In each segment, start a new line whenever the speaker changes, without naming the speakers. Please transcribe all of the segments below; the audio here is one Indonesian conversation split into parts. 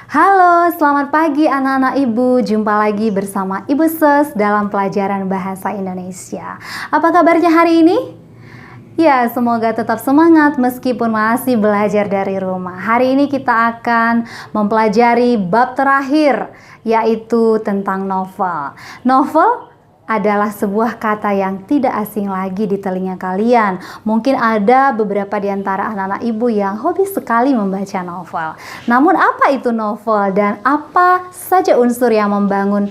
Halo, selamat pagi anak-anak ibu. Jumpa lagi bersama Ibu Ses dalam pelajaran bahasa Indonesia. Apa kabarnya hari ini? Ya, semoga tetap semangat meskipun masih belajar dari rumah. Hari ini kita akan mempelajari bab terakhir, yaitu tentang novel. Novel adalah sebuah kata yang tidak asing lagi di telinga kalian. Mungkin ada beberapa di antara anak-anak ibu yang hobi sekali membaca novel. Namun apa itu novel dan apa saja unsur yang membangun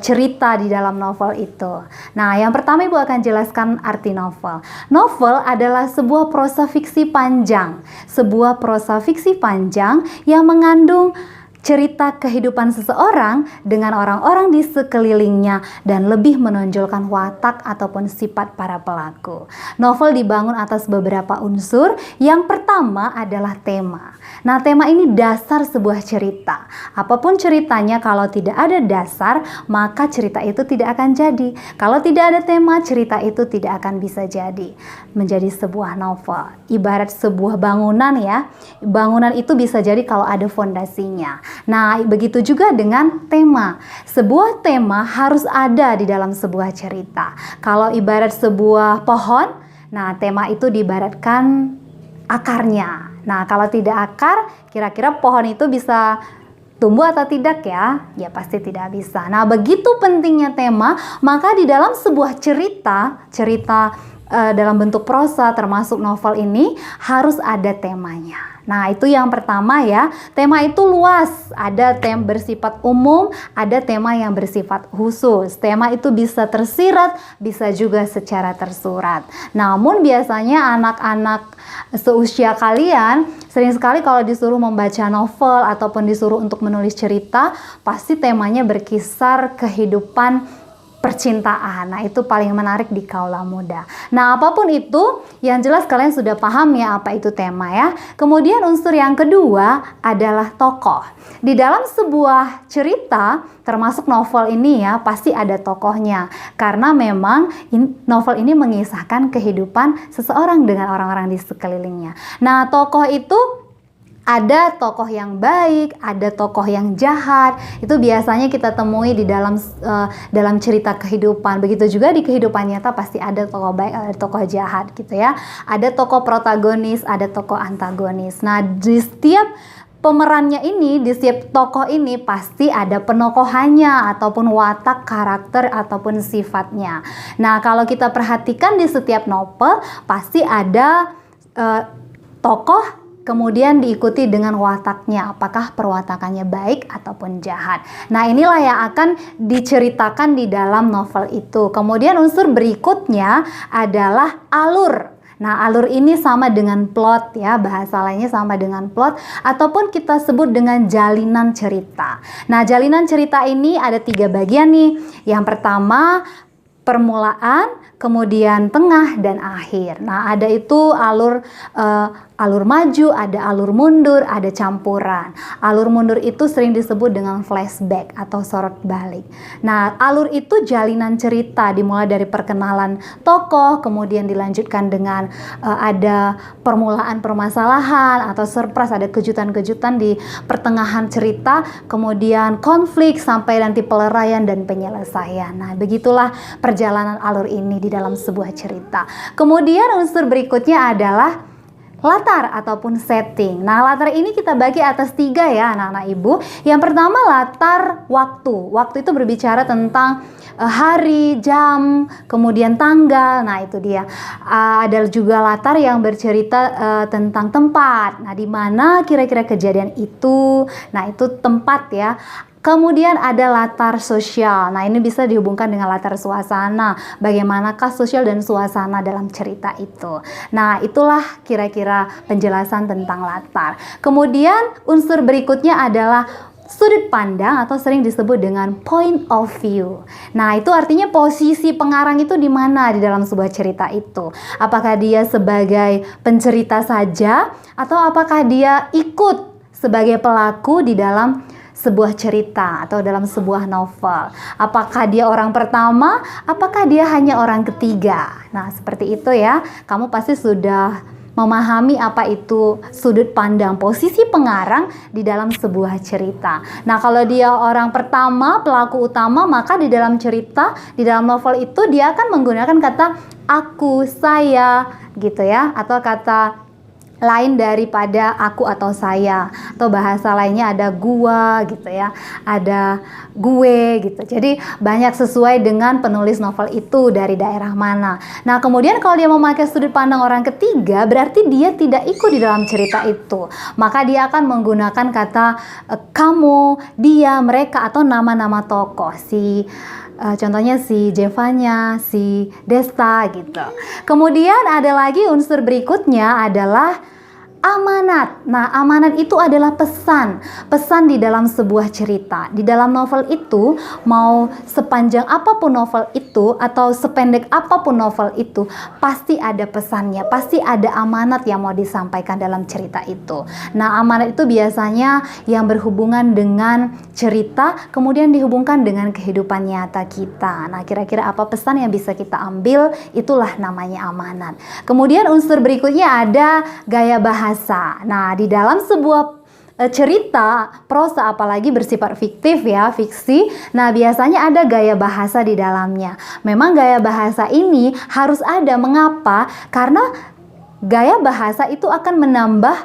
cerita di dalam novel itu? Nah, yang pertama ibu akan jelaskan arti novel. Novel adalah sebuah prosa fiksi panjang. Sebuah prosa fiksi panjang yang mengandung cerita kehidupan seseorang dengan orang-orang di sekelilingnya dan lebih menonjolkan watak ataupun sifat para pelaku. Novel dibangun atas beberapa unsur. Yang pertama adalah tema. Nah, tema ini dasar sebuah cerita. Apapun ceritanya, kalau tidak ada dasar, maka cerita itu tidak akan jadi. Kalau tidak ada tema, cerita itu tidak akan bisa jadi menjadi sebuah novel. Ibarat sebuah bangunan ya. Bangunan itu bisa jadi kalau ada fondasinya. Nah, begitu juga dengan tema. Sebuah tema harus ada di dalam sebuah cerita. Kalau ibarat sebuah pohon, nah tema itu diibaratkan akarnya. Nah, kalau tidak akar, kira-kira pohon itu bisa tumbuh atau tidak ya? Ya pasti tidak bisa. Nah, begitu pentingnya tema, maka di dalam sebuah cerita dalam bentuk prosa termasuk novel ini harus ada temanya. Nah, itu yang pertama ya. Tema itu luas. Ada tema bersifat umum, ada tema yang bersifat khusus. Tema itu bisa tersirat, bisa juga secara tersurat. Namun biasanya anak-anak seusia kalian sering sekali kalau disuruh membaca novel ataupun disuruh untuk menulis cerita, pasti temanya berkisar kehidupan percintaan. Nah, itu paling menarik di kaula muda. Nah, apapun itu, yang jelas kalian sudah paham ya apa itu tema ya. Kemudian unsur yang kedua adalah tokoh. Di dalam sebuah cerita, termasuk novel ini ya, pasti ada tokohnya. Karena memang novel ini mengisahkan kehidupan seseorang dengan orang-orang di sekelilingnya. Nah, tokoh itu ada tokoh yang baik, ada tokoh yang jahat. Itu biasanya kita temui di dalam cerita kehidupan. Begitu juga di kehidupan nyata pasti ada tokoh baik, ada tokoh jahat gitu ya. Ada tokoh protagonis, ada tokoh antagonis. Nah, di setiap pemerannya ini, di setiap tokoh ini pasti ada penokohannya ataupun watak, karakter ataupun sifatnya. Nah, kalau kita perhatikan di setiap novel pasti ada tokoh kemudian diikuti dengan wataknya, apakah perwatakannya baik ataupun jahat. Nah, inilah yang akan diceritakan di dalam novel itu. Kemudian unsur berikutnya adalah alur. Nah, alur ini sama dengan plot ya, bahasa lainnya sama dengan plot ataupun kita sebut dengan jalinan cerita. Nah, jalinan cerita ini ada 3 bagian nih. Yang pertama, permulaan, kemudian tengah dan akhir. Nah, ada itu alur maju, ada alur mundur, ada campuran. Alur mundur itu sering disebut dengan flashback atau sorot balik. Nah, alur itu jalinan cerita dimulai dari perkenalan tokoh, kemudian dilanjutkan dengan ada permulaan permasalahan atau surprise, ada kejutan-kejutan di pertengahan cerita, kemudian konflik sampai nanti peleraian dan penyelesaian. Nah, begitulah perjalanan alur ini di dalam sebuah cerita. Kemudian unsur berikutnya adalah latar ataupun setting. Nah, latar ini kita bagi atas 3 ya anak-anak ibu. Yang pertama latar waktu. Waktu itu berbicara tentang hari, jam, kemudian tanggal. Nah, itu dia. Ada juga latar yang bercerita tentang tempat. Nah, di mana kira-kira kejadian itu. Nah, itu tempat ya. Kemudian ada latar sosial. Nah, ini bisa dihubungkan dengan latar suasana. Bagaimanakah sosial dan suasana dalam cerita itu. Nah, itulah kira-kira penjelasan tentang latar. Kemudian unsur berikutnya adalah sudut pandang atau sering disebut dengan point of view. Nah, itu artinya posisi pengarang itu di mana di dalam sebuah cerita itu. Apakah dia sebagai pencerita saja atau apakah dia ikut sebagai pelaku di dalam sebuah cerita atau dalam sebuah novel. Apakah dia orang pertama, apakah dia hanya orang ketiga. Nah, seperti itu ya. Kamu pasti sudah memahami apa itu sudut pandang posisi pengarang di dalam sebuah cerita. Nah, kalau dia orang pertama, pelaku utama, maka di dalam cerita, di dalam novel itu dia akan menggunakan kata aku, saya, gitu ya, atau kata lain daripada aku atau saya, atau bahasa lainnya ada gua gitu ya, ada gue gitu. Jadi banyak sesuai dengan penulis novel itu dari daerah mana. Nah, kemudian kalau dia memakai sudut pandang orang ketiga, berarti dia tidak ikut di dalam cerita itu. Maka dia akan menggunakan kata kamu, dia, mereka, atau nama-nama tokoh. Contohnya si Jevanya, si Desta gitu. Kemudian ada lagi unsur berikutnya adalah amanat. Nah, amanat itu adalah pesan di dalam sebuah cerita. Di dalam novel itu, mau sepanjang apapun novel itu atau sependek apapun novel itu, pasti ada pesannya, pasti ada amanat yang mau disampaikan dalam cerita itu. Nah, amanat itu biasanya yang berhubungan dengan cerita, kemudian dihubungkan dengan kehidupan nyata kita. Nah, kira-kira apa pesan yang bisa kita ambil? Itulah namanya amanat. Kemudian unsur berikutnya ada gaya bahasa. Nah, di dalam sebuah cerita prosa, apalagi bersifat fiktif ya, fiksi, nah biasanya ada gaya bahasa di dalamnya. Memang gaya bahasa ini harus ada. Mengapa? Karena gaya bahasa itu akan menambah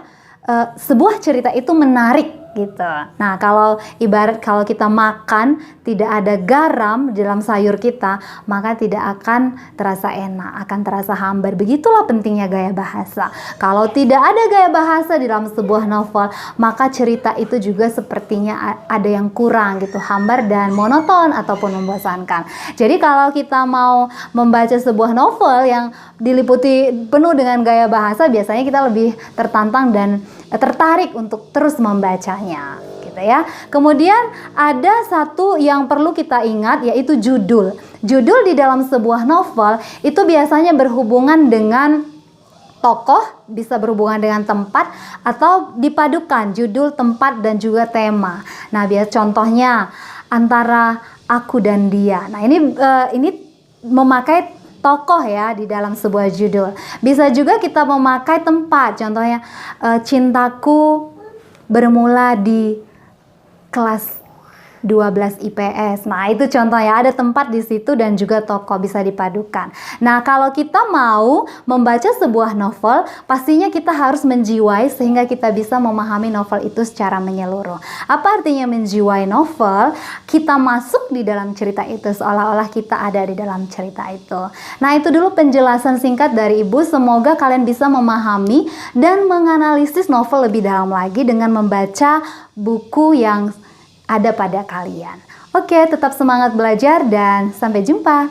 sebuah cerita itu menarik gitu. Nah, kalau kita makan tidak ada garam di dalam sayur kita, maka tidak akan terasa enak, akan terasa hambar. Begitulah pentingnya gaya bahasa. Kalau tidak ada gaya bahasa di dalam sebuah novel, maka cerita itu juga sepertinya ada yang kurang gitu, hambar dan monoton ataupun membosankan. Jadi kalau kita mau membaca sebuah novel yang diliputi penuh dengan gaya bahasa, biasanya kita lebih tertantang dan tertarik untuk terus membacanya gitu ya. Kemudian ada satu yang perlu kita ingat, yaitu judul. Judul di dalam sebuah novel itu biasanya berhubungan dengan tokoh, bisa berhubungan dengan tempat, atau dipadukan judul, tempat, dan juga tema. Nah, contohnya antara aku dan dia. Nah, ini memakai tokoh ya di dalam sebuah judul. Bisa juga kita memakai tempat, contohnya cintaku bermula di kelas 12 IPS. Nah, itu contohnya, ada tempat di situ dan juga tokoh bisa dipadukan. Nah, kalau kita mau membaca sebuah novel, pastinya kita harus menjiwai sehingga kita bisa memahami novel itu secara menyeluruh. Apa artinya menjiwai novel? Kita masuk di dalam cerita itu seolah-olah kita ada di dalam cerita itu. Nah, itu dulu penjelasan singkat dari Ibu. Semoga kalian bisa memahami dan menganalisis novel lebih dalam lagi dengan membaca buku yang ada pada kalian. Oke, tetap semangat belajar dan sampai jumpa.